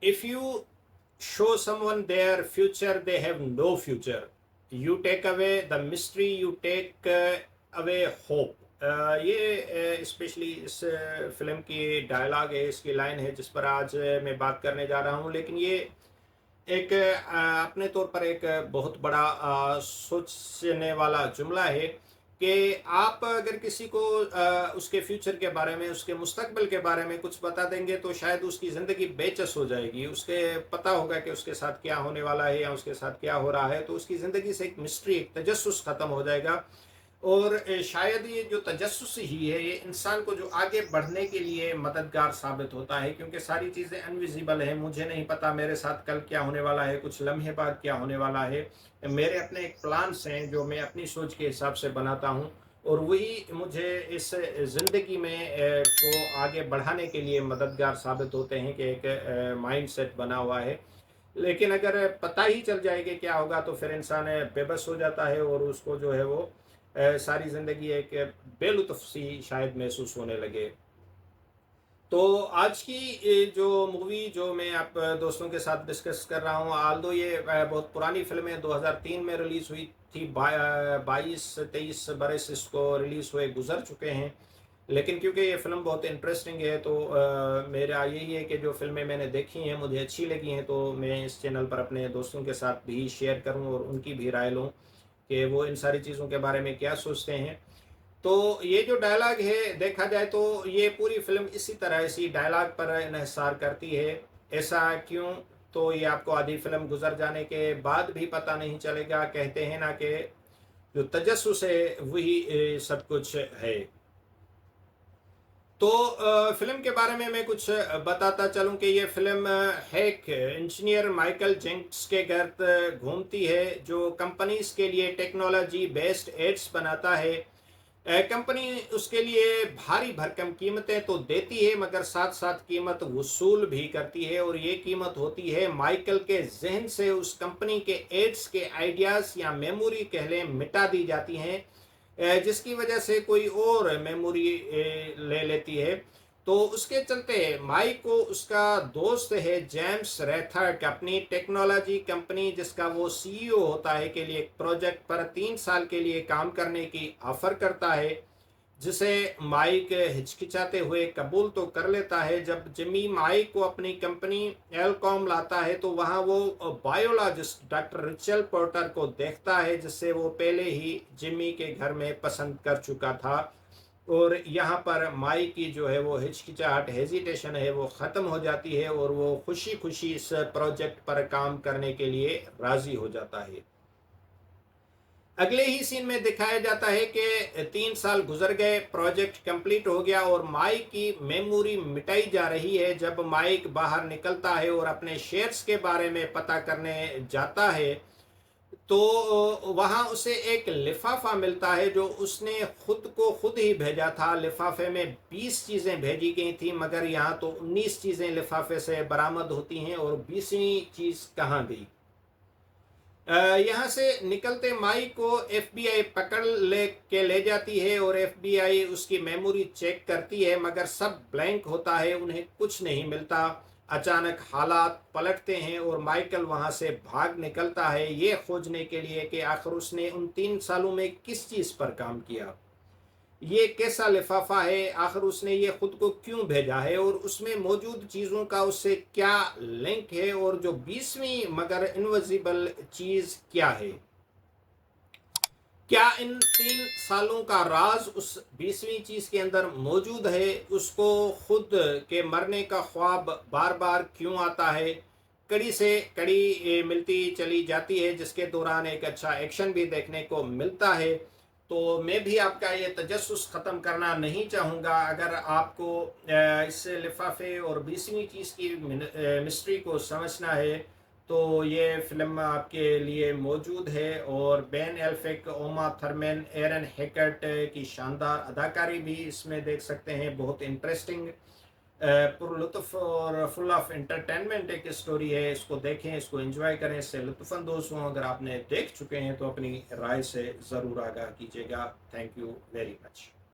if you show someone their future, they have no future. You take away the mystery, you take away hope. یہ especially اس film کی dialogue ہے، اس کی line ہے جس پر آج میں بات کرنے جا رہا ہوں. لیکن یہ ایک اپنے طور پر ایک بہت بڑا سوچنے والا جملہ ہے کہ آپ اگر کسی کو اس کے فیوچر کے بارے میں، اس کے مستقبل کے بارے میں کچھ بتا دیں گے تو شاید اس کی زندگی بے چس ہو جائے گی. اس کے پتہ ہوگا کہ اس کے ساتھ کیا ہونے والا ہے یا اس کے ساتھ کیا ہو رہا ہے، تو اس کی زندگی سے ایک مسٹری، ایک تجسس ختم ہو جائے گا. اور شاید یہ جو تجسس ہی ہے یہ انسان کو جو آگے بڑھنے کے لیے مددگار ثابت ہوتا ہے، کیونکہ ساری چیزیں انویزیبل ہیں. مجھے نہیں پتا میرے ساتھ کل کیا ہونے والا ہے، کچھ لمحے بعد کیا ہونے والا ہے. میرے اپنے ایک پلانس ہیں جو میں اپنی سوچ کے حساب سے بناتا ہوں، اور وہی مجھے اس زندگی میں کو آگے بڑھانے کے لیے مددگار ثابت ہوتے ہیں کہ ایک مائنڈ سیٹ بنا ہوا ہے. لیکن اگر پتہ ہی چل جائے کہ کیا ہوگا تو پھر انسان بے بس ہو جاتا ہے، اور اس کو جو ہے وہ ساری زندگی ایک بے لطف سی شاید محسوس ہونے لگے. تو آج کی جو مووی جو میں آپ دوستوں کے ساتھ ڈسکس کر رہا ہوں، آلدو یہ بہت پرانی فلم ہے، 2003 میں ریلیز ہوئی تھی. 22-23 برس اس کو ریلیز ہوئے گزر چکے ہیں. لیکن کیونکہ یہ فلم بہت انٹرسٹنگ ہے تو میرا یہی ہے کہ جو فلمیں میں نے دیکھی ہیں مجھے اچھی لگی ہیں تو میں اس چینل پر اپنے دوستوں کے ساتھ بھی شیئر کروں اور ان کی بھی رائے لوں کہ وہ ان ساری چیزوں کے بارے میں کیا سوچتے ہیں. تو یہ جو ڈائلاگ ہے دیکھا جائے تو یہ پوری فلم اسی طرح اسی ڈائلاگ پر انحصار کرتی ہے. ایسا کیوں؟ تو یہ آپ کو آدھی فلم گزر جانے کے بعد بھی پتہ نہیں چلے گا. کہتے ہیں نا کہ جو تجسس ہے وہی سب کچھ ہے. تو فلم کے بارے میں کچھ بتاتا چلوں کہ یہ film hack engineer Michael Jenks کے گرد گھومتی ہے جو کمپنیز کے لیے ٹیکنالوجی بیسڈ ایڈز بناتا ہے. کمپنی اس کے لیے بھاری بھرکم قیمتیں تو دیتی ہے مگر ساتھ ساتھ قیمت وصول بھی کرتی ہے، اور یہ قیمت ہوتی ہے مائیکل کے ذہن سے اس کمپنی کے ایڈز کے آئیڈیاز یا میموری کہہ لیں مٹا دی جاتی ہیں، جس کی وجہ سے کوئی اور میموری لے لیتی ہے. تو اس کے چلتے مائک کو اس کا دوست ہے جیمز ریتھرڈ اپنی ٹیکنالوجی کمپنی جس کا وہ سی ای او ہوتا ہے کے لیے ایک پروجیکٹ پر 3 سال کے لیے کام کرنے کی آفر کرتا ہے، جسے مائک ہچکچاتے ہوئے قبول تو کر لیتا ہے. جب جمی مائک کو اپنی کمپنی ایل کام لاتا ہے تو وہاں وہ بایولوجسٹ ڈاکٹر ریچل پورٹر کو دیکھتا ہے جس سے وہ پہلے ہی جمی کے گھر میں پسند کر چکا تھا. اور یہاں پر مائی کی جو ہے وہ ہچکچاہٹ، ہیزیٹیشن ہے وہ ختم ہو جاتی ہے اور وہ خوشی خوشی اس پروجیکٹ پر کام کرنے کے لیے راضی ہو جاتا ہے. اگلے ہی سین میں دکھایا جاتا ہے کہ 3 سال گزر گئے، پروجیکٹ کمپلیٹ ہو گیا اور مائک کی میموری مٹائی جا رہی ہے. جب مائک باہر نکلتا ہے اور اپنے شیئرز کے بارے میں پتہ کرنے جاتا ہے تو وہاں اسے ایک لفافہ ملتا ہے جو اس نے خود کو خود ہی بھیجا تھا. لفافے میں 20 چیزیں بھیجی گئی تھیں مگر یہاں تو 19 چیزیں لفافے سے برآمد ہوتی ہیں، اور 20ویں چیز کہاں گئی؟ یہاں سے نکلتے مائی کو ایف بی آئی پکڑ لے جاتی ہے، اور ایف بی آئی اس کی میموری چیک کرتی ہے مگر سب بلینک ہوتا ہے، انہیں کچھ نہیں ملتا. اچانک حالات پلٹتے ہیں اور مائیکل وہاں سے بھاگ نکلتا ہے یہ کھوجنے کے لیے کہ آخر اس نے ان 3 سالوں میں کس چیز پر کام کیا، یہ کیسا لفافہ ہے، آخر اس نے یہ خود کو کیوں بھیجا ہے، اور اس میں موجود چیزوں کا اس سے کیا لنک ہے، اور جو 20ویں مگر انویزیبل چیز کیا ہے. کیا ان 3 سالوں کا راز اس 20ویں چیز کے اندر موجود ہے؟ اس کو خود کے مرنے کا خواب بار بار کیوں آتا ہے؟ کڑی سے کڑی ملتی چلی جاتی ہے جس کے دوران ایک اچھا ایکشن بھی دیکھنے کو ملتا ہے. تو میں بھی آپ کا یہ تجسس ختم کرنا نہیں چاہوں گا. اگر آپ کو اس لفافے اور 20ویں چیز کی مسٹری کو سمجھنا ہے تو یہ فلم آپ کے لیے موجود ہے، اور بین ایلفیک، اوما تھرمین، ایرن ہیکٹ کی شاندار اداکاری بھی اس میں دیکھ سکتے ہیں. بہت انٹرسٹنگ، پر لطف اور فل آف انٹرٹینمنٹ ایک اسٹوری ہے. اس کو دیکھیں، اس کو انجوائے کریں، اس سے لطف اندوز ہوں. اگر آپ نے دیکھ چکے ہیں تو اپنی رائے سے ضرور آگاہ کیجیے گا. Thank you very much.